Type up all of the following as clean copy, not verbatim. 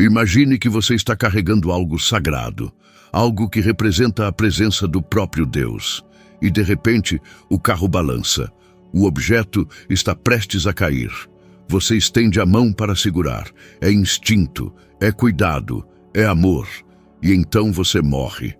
Imagine que você está carregando algo sagrado, algo que representa a presença do próprio Deus. E de repente, o carro balança. O objeto está prestes a cair. Você estende a mão para segurar. É instinto, é cuidado, é amor. E então você morre.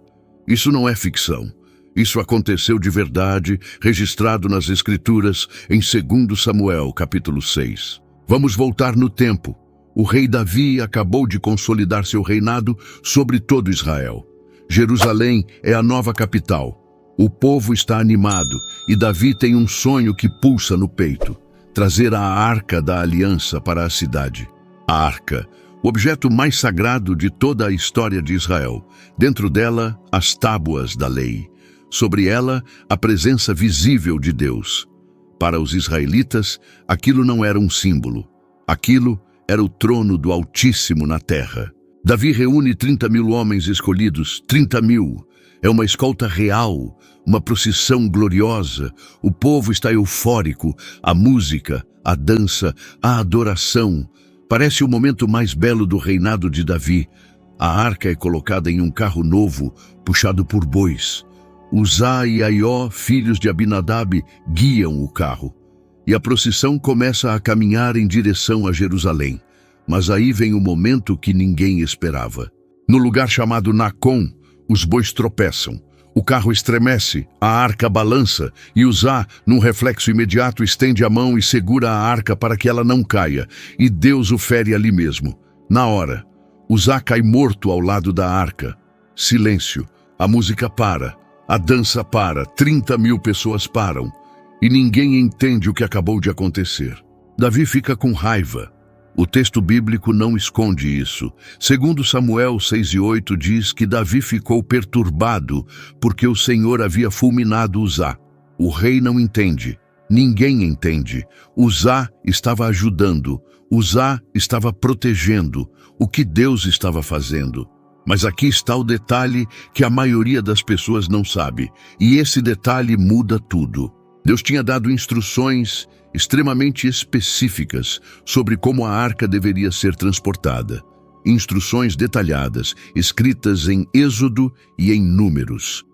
Isso não é ficção. Isso aconteceu de verdade, registrado nas Escrituras em 2 Samuel, capítulo 6. Vamos voltar no tempo. O rei Davi acabou de consolidar seu reinado sobre todo Israel. Jerusalém é a nova capital. O povo está animado e Davi tem um sonho que pulsa no peito: trazer a Arca da Aliança para a cidade. A Arca, o objeto mais sagrado de toda a história de Israel. Dentro dela, as tábuas da lei. Sobre ela, a presença visível de Deus. Para os israelitas, aquilo não era um símbolo. Aquilo era o trono do Altíssimo na terra. Davi reúne 30.000 homens escolhidos, 30.000. É uma escolta real, uma procissão gloriosa. O povo está eufórico, a música, a dança, a adoração. Parece o momento mais belo do reinado de Davi. A arca é colocada em um carro novo, puxado por bois. Uzá e Aió, filhos de Abinadab, guiam o carro. E a procissão começa a caminhar em direção a Jerusalém. Mas aí vem o momento que ninguém esperava. No lugar chamado Nacon, os bois tropeçam. O carro estremece, a arca balança, e Uzá, num reflexo imediato, estende a mão e segura a arca para que ela não caia, e Deus o fere ali mesmo. Na hora, Uzá cai morto ao lado da arca. Silêncio, a música para, a dança para, 30.000 pessoas param, e ninguém entende o que acabou de acontecer. Davi fica com raiva. O texto bíblico não esconde isso. 2 Samuel 6:8 diz que Davi ficou perturbado porque o Senhor havia fulminado Uzá. O rei não entende. Ninguém entende. Uzá estava ajudando. Uzá estava protegendo. O que Deus estava fazendo? Mas aqui está o detalhe que a maioria das pessoas não sabe. E esse detalhe muda tudo. Deus tinha dado instruções extremamente específicas sobre como a arca deveria ser transportada. Instruções detalhadas, escritas em Êxodo e em Números.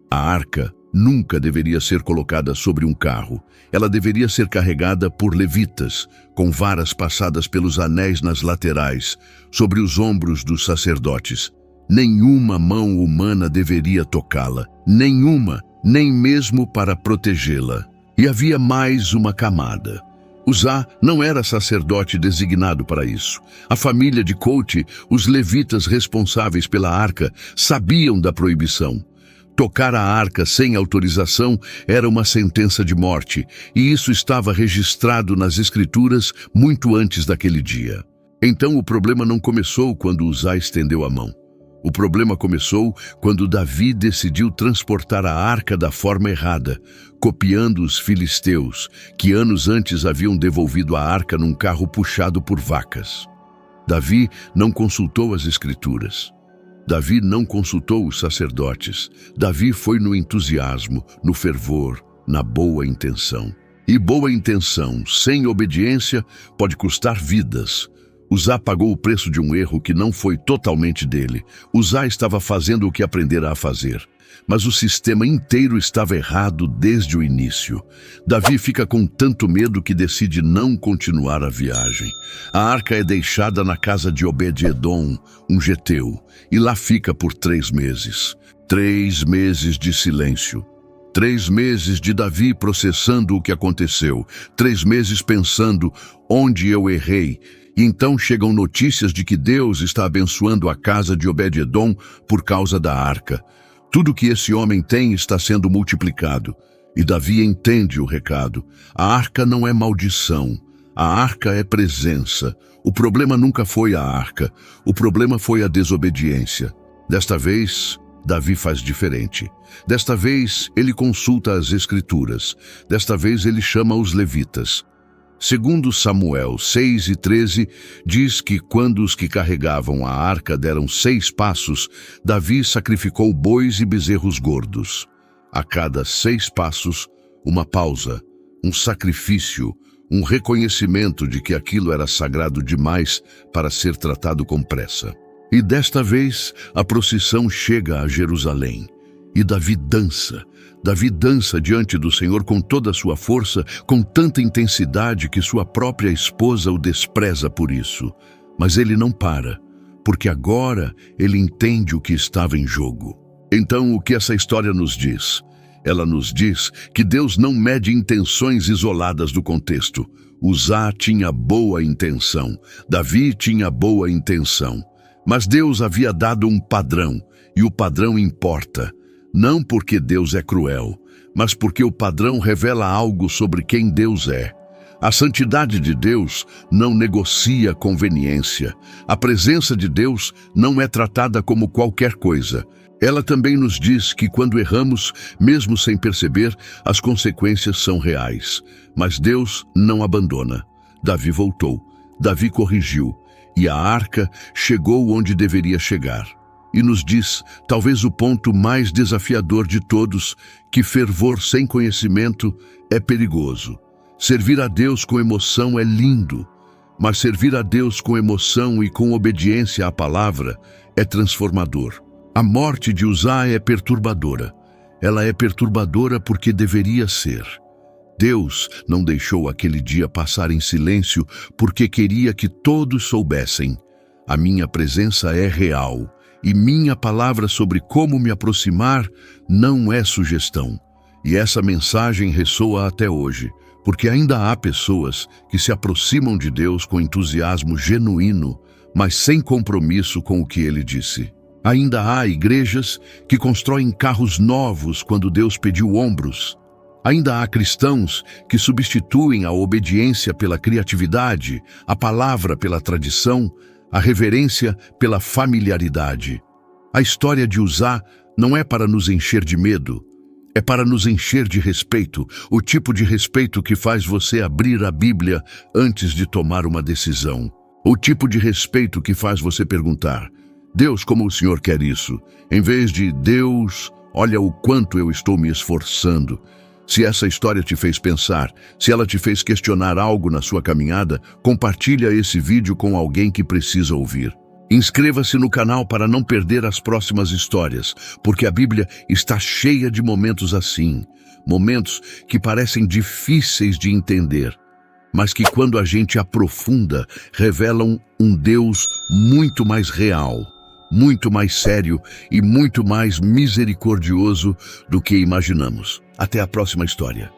A arca nunca deveria ser colocada sobre um carro. Ela deveria ser carregada por levitas, com varas passadas pelos anéis nas laterais, sobre os ombros dos sacerdotes. Nenhuma mão humana deveria tocá-la. Nenhuma, nem mesmo para protegê-la. E havia mais uma camada. Uzá não era sacerdote designado para isso. A família de Coate, os levitas responsáveis pela arca, sabiam da proibição. Tocar a arca sem autorização era uma sentença de morte, e isso estava registrado nas Escrituras muito antes daquele dia. Então o problema não começou quando Uzá estendeu a mão. O problema começou quando Davi decidiu transportar a arca da forma errada, copiando os filisteus, que anos antes haviam devolvido a arca num carro puxado por vacas. Davi não consultou as Escrituras. Davi não consultou os sacerdotes. Davi foi no entusiasmo, no fervor, na boa intenção. E boa intenção, sem obediência, pode custar vidas. Uzá pagou o preço de um erro que não foi totalmente dele. Uzá estava fazendo o que aprendera a fazer. Mas o sistema inteiro estava errado desde o início. Davi fica com tanto medo que decide não continuar a viagem. A arca é deixada na casa de Obed-edom, um geteu, e lá fica por 3 meses. 3 meses de silêncio. 3 meses de Davi processando o que aconteceu. 3 meses pensando onde eu errei. E então chegam notícias de que Deus está abençoando a casa de Obed-edom por causa da arca. Tudo que esse homem tem está sendo multiplicado. E Davi entende o recado. A arca não é maldição. A arca é presença. O problema nunca foi a arca. O problema foi a desobediência. Desta vez, Davi faz diferente. Desta vez, ele consulta as Escrituras. Desta vez, ele chama os levitas. 2 Samuel 6:13 diz que quando os que carregavam a arca deram 6 passos, Davi sacrificou bois e bezerros gordos. A cada 6 passos, uma pausa, um sacrifício, um reconhecimento de que aquilo era sagrado demais para ser tratado com pressa. E desta vez, a procissão chega a Jerusalém. E Davi dança diante do Senhor com toda a sua força, com tanta intensidade que sua própria esposa o despreza por isso. Mas ele não para, porque agora ele entende o que estava em jogo. Então, o que essa história nos diz? Ela nos diz que Deus não mede intenções isoladas do contexto. Uzá tinha boa intenção, Davi tinha boa intenção. Mas Deus havia dado um padrão, e o padrão importa. Não porque Deus é cruel, mas porque o padrão revela algo sobre quem Deus é. A santidade de Deus não negocia conveniência. A presença de Deus não é tratada como qualquer coisa. Ela também nos diz que quando erramos, mesmo sem perceber, as consequências são reais. Mas Deus não abandona. Davi voltou, Davi corrigiu, e a arca chegou onde deveria chegar. E nos diz, talvez o ponto mais desafiador de todos, que fervor sem conhecimento é perigoso. Servir a Deus com emoção é lindo, mas servir a Deus com emoção e com obediência à palavra é transformador. A morte de Uzá é perturbadora. Ela é perturbadora porque deveria ser. Deus não deixou aquele dia passar em silêncio porque queria que todos soubessem. A minha presença é real e minha palavra sobre como me aproximar não é sugestão. E essa mensagem ressoa até hoje, porque ainda há pessoas que se aproximam de Deus com entusiasmo genuíno, mas sem compromisso com o que Ele disse. Ainda há igrejas que constroem carros novos quando Deus pediu ombros. Ainda há cristãos que substituem a obediência pela criatividade, a palavra pela tradição, a reverência pela familiaridade. A história de Uzá não é para nos encher de medo, é para nos encher de respeito, o tipo de respeito que faz você abrir a Bíblia antes de tomar uma decisão. O tipo de respeito que faz você perguntar: Deus, como o Senhor quer isso? Em vez de Deus, olha o quanto eu estou me esforçando. Se essa história te fez pensar, se ela te fez questionar algo na sua caminhada, compartilha esse vídeo com alguém que precisa ouvir. Inscreva-se no canal para não perder as próximas histórias, porque a Bíblia está cheia de momentos assim, momentos que parecem difíceis de entender, mas que quando a gente aprofunda, revelam um Deus muito mais real, muito mais sério e muito mais misericordioso do que imaginamos. Até a próxima história.